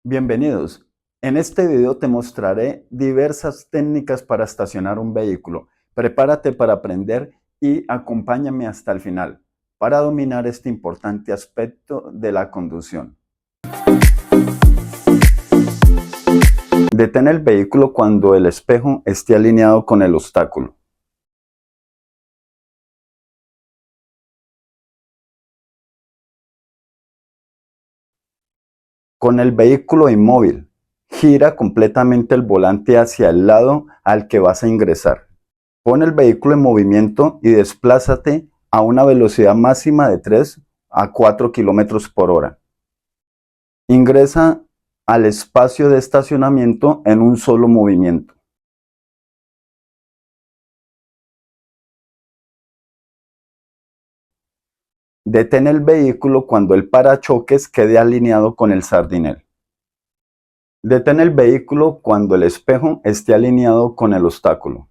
Bienvenidos. En este video te mostraré diversas técnicas para estacionar un vehículo. Prepárate para aprender y acompáñame hasta el final para dominar este importante aspecto de la conducción. Detén el vehículo cuando el espejo esté alineado con el obstáculo. Con el vehículo inmóvil, gira completamente el volante hacia el lado al que vas a ingresar. Pon el vehículo en movimiento y desplázate a una velocidad máxima de 3 a 4 km por hora. Ingresa al espacio de estacionamiento en un solo movimiento. Detén el vehículo cuando el parachoques quede alineado con el sardinel. Detén el vehículo cuando el espejo esté alineado con el obstáculo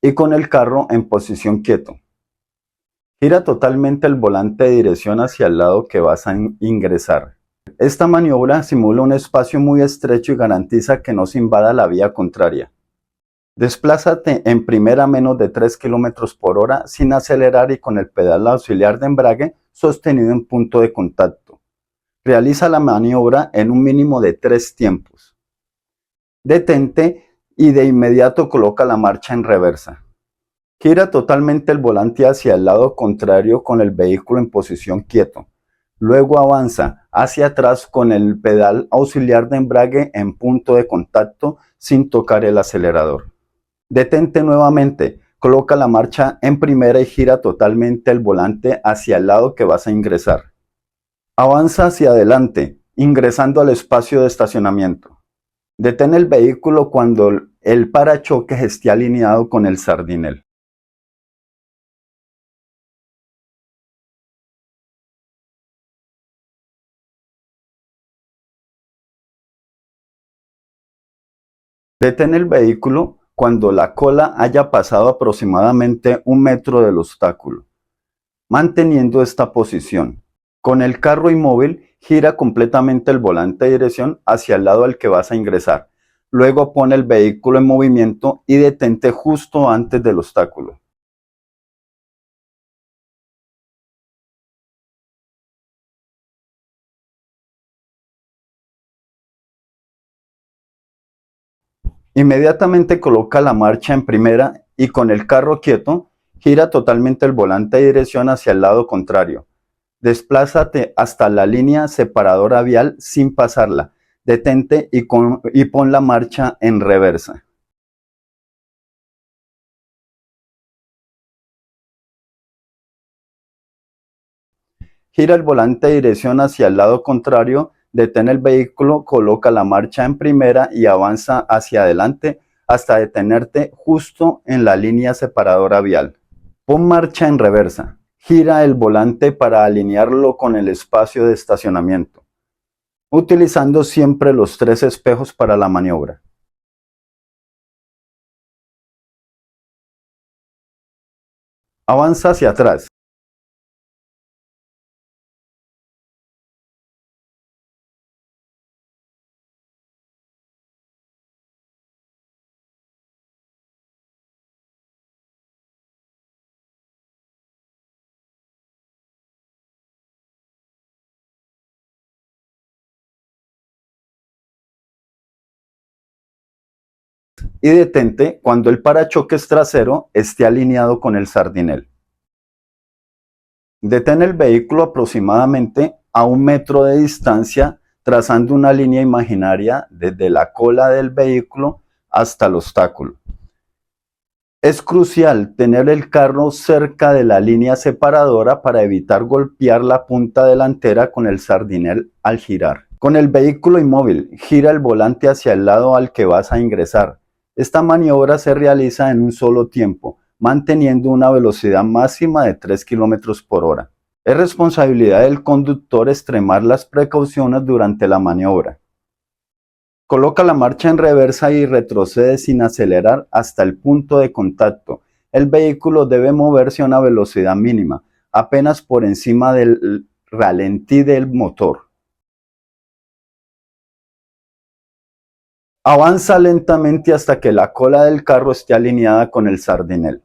y con el carro en posición quieto. Gira totalmente el volante de dirección hacia el lado que vas a ingresar. Esta maniobra simula un espacio muy estrecho y garantiza que no se invada la vía contraria. Desplázate en primera a menos de 3 km por hora sin acelerar y con el pedal auxiliar de embrague sostenido en punto de contacto. Realiza la maniobra en un mínimo de 3 tiempos. Detente y de inmediato coloca la marcha en reversa. Gira totalmente el volante hacia el lado contrario con el vehículo en posición quieto. Luego avanza hacia atrás con el pedal auxiliar de embrague en punto de contacto sin tocar el acelerador. Detente nuevamente, coloca la marcha en primera y gira totalmente el volante hacia el lado que vas a ingresar. Avanza hacia adelante, ingresando al espacio de estacionamiento. Detén el vehículo cuando el parachoques esté alineado con el sardinel. Detén el vehículo cuando la cola haya pasado aproximadamente 1 metro del obstáculo, manteniendo esta posición. Con el carro inmóvil, gira completamente el volante de dirección hacia el lado al que vas a ingresar. Luego pon el vehículo en movimiento y detente justo antes del obstáculo. Inmediatamente coloca la marcha en primera y con el carro quieto, gira totalmente el volante de dirección hacia el lado contrario. Desplázate hasta la línea separadora vial sin pasarla. Detente y pon la marcha en reversa. Gira el volante de dirección hacia el lado contrario, detén el vehículo, coloca la marcha en primera y avanza hacia adelante hasta detenerte justo en la línea separadora vial. Pon marcha en reversa. Gira el volante para alinearlo con el espacio de estacionamiento, utilizando siempre los 3 espejos para la maniobra. Avanza hacia atrás. Y detente cuando el parachoques trasero esté alineado con el sardinel. Detén el vehículo aproximadamente a 1 metro de distancia, trazando una línea imaginaria desde la cola del vehículo hasta el obstáculo. Es crucial tener el carro cerca de la línea separadora para evitar golpear la punta delantera con el sardinel al girar. Con el vehículo inmóvil, gira el volante hacia el lado al que vas a ingresar. Esta maniobra se realiza en un solo tiempo, manteniendo una velocidad máxima de 3 km por hora. Es responsabilidad del conductor extremar las precauciones durante la maniobra. Coloca la marcha en reversa y retrocede sin acelerar hasta el punto de contacto. El vehículo debe moverse a una velocidad mínima, apenas por encima del ralentí del motor. Avanza lentamente hasta que la cola del carro esté alineada con el sardinel.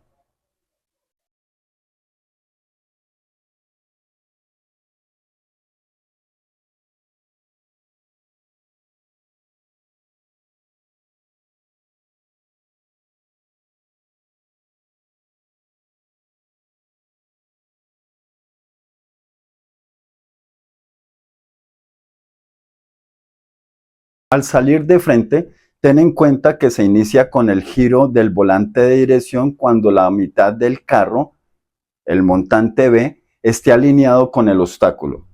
Al salir de frente, ten en cuenta que se inicia con el giro del volante de dirección cuando la mitad del carro, el montante B, esté alineado con el obstáculo.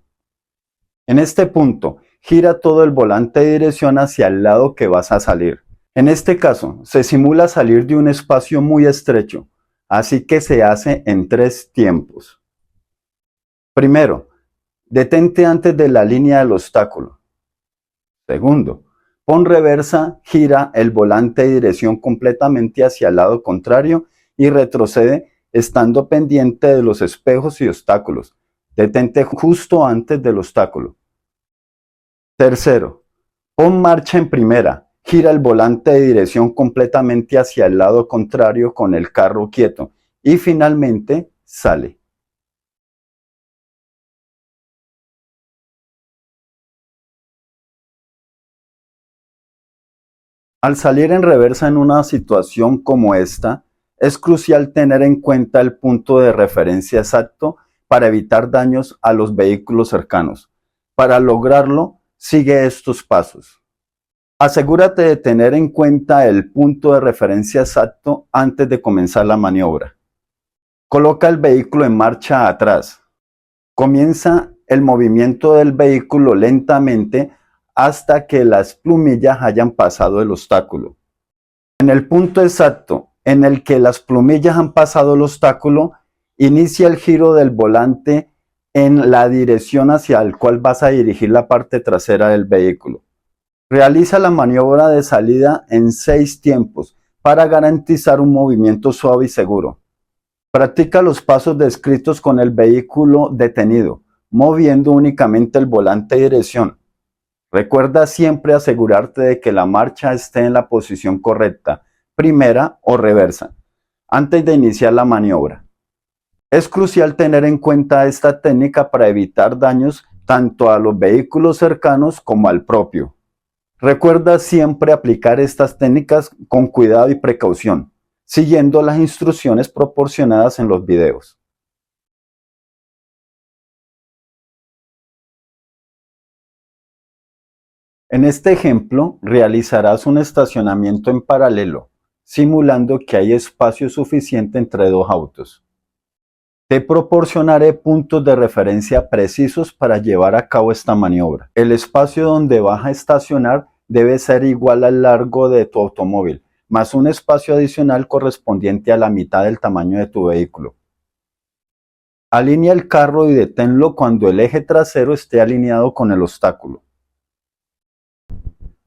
En este punto, gira todo el volante de dirección hacia el lado que vas a salir. En este caso, se simula salir de un espacio muy estrecho, así que se hace en 3 tiempos. Primero, detente antes de la línea del obstáculo. Segundo, pon reversa, gira el volante de dirección completamente hacia el lado contrario y retrocede estando pendiente de los espejos y obstáculos. Detente justo antes del obstáculo. Tercero, pon marcha en primera, gira el volante de dirección completamente hacia el lado contrario con el carro quieto y finalmente sale. Al salir en reversa en una situación como esta, es crucial tener en cuenta el punto de referencia exacto para evitar daños a los vehículos cercanos. Para lograrlo, sigue estos pasos. Asegúrate de tener en cuenta el punto de referencia exacto antes de comenzar la maniobra. Coloca el vehículo en marcha atrás. Comienza el movimiento del vehículo lentamente hasta que las plumillas hayan pasado el obstáculo. En el punto exacto en el que las plumillas han pasado el obstáculo, inicia el giro del volante en la dirección hacia el cual vas a dirigir la parte trasera del vehículo. Realiza la maniobra de salida en 6 tiempos para garantizar un movimiento suave y seguro. Practica los pasos descritos con el vehículo detenido, moviendo únicamente el volante de dirección. Recuerda siempre asegurarte de que la marcha esté en la posición correcta, primera o reversa, antes de iniciar la maniobra. Es crucial tener en cuenta esta técnica para evitar daños tanto a los vehículos cercanos como al propio. Recuerda siempre aplicar estas técnicas con cuidado y precaución, siguiendo las instrucciones proporcionadas en los videos. En este ejemplo, realizarás un estacionamiento en paralelo, simulando que hay espacio suficiente entre dos autos. Te proporcionaré puntos de referencia precisos para llevar a cabo esta maniobra. El espacio donde vas a estacionar debe ser igual al largo de tu automóvil, más un espacio adicional correspondiente a la mitad del tamaño de tu vehículo. Alinea el carro y deténlo cuando el eje trasero esté alineado con el obstáculo.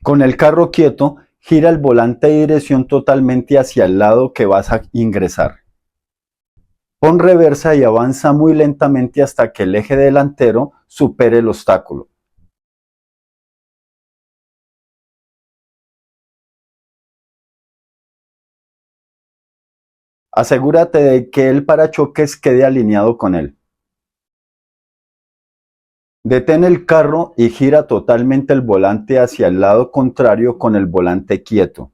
Con el carro quieto, gira el volante de dirección totalmente hacia el lado que vas a ingresar. Pon reversa y avanza muy lentamente hasta que el eje delantero supere el obstáculo. Asegúrate de que el parachoques quede alineado con él. Detén el carro y gira totalmente el volante hacia el lado contrario con el volante quieto.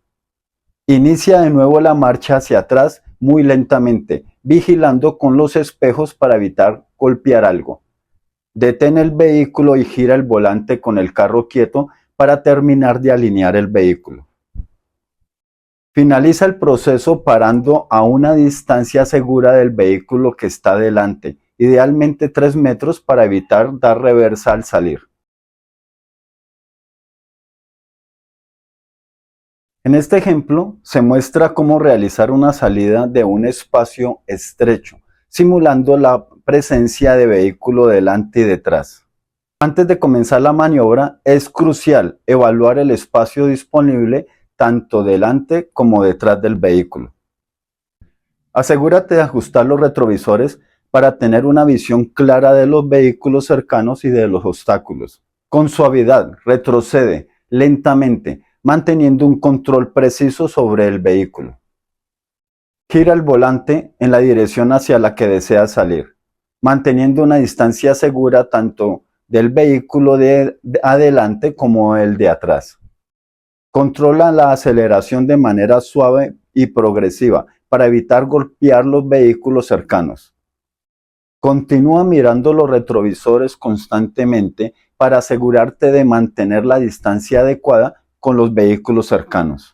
Inicia de nuevo la marcha hacia atrás muy lentamente, vigilando con los espejos para evitar golpear algo. Detén el vehículo y gira el volante con el carro quieto para terminar de alinear el vehículo. Finaliza el proceso parando a una distancia segura del vehículo que está delante, idealmente 3 metros para evitar dar reversa al salir. En este ejemplo se muestra cómo realizar una salida de un espacio estrecho, simulando la presencia de vehículo delante y detrás. Antes de comenzar la maniobra, es crucial evaluar el espacio disponible tanto delante como detrás del vehículo. Asegúrate de ajustar los retrovisores para tener una visión clara de los vehículos cercanos y de los obstáculos. Con suavidad, retrocede lentamente manteniendo un control preciso sobre el vehículo. Gira el volante en la dirección hacia la que deseas salir, manteniendo una distancia segura tanto del vehículo de adelante como el de atrás. Controla la aceleración de manera suave y progresiva para evitar golpear los vehículos cercanos. Continúa mirando los retrovisores constantemente para asegurarte de mantener la distancia adecuada con los vehículos cercanos.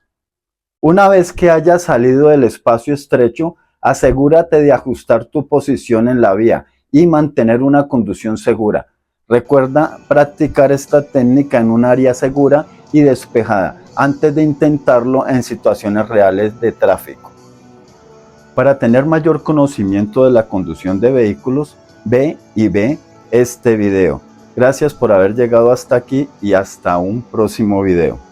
Una vez que hayas salido del espacio estrecho, asegúrate de ajustar tu posición en la vía y mantener una conducción segura. Recuerda practicar esta técnica en un área segura y despejada antes de intentarlo en situaciones reales de tráfico. Para tener mayor conocimiento de la conducción de vehículos, ve este video. Gracias por haber llegado hasta aquí y hasta un próximo video.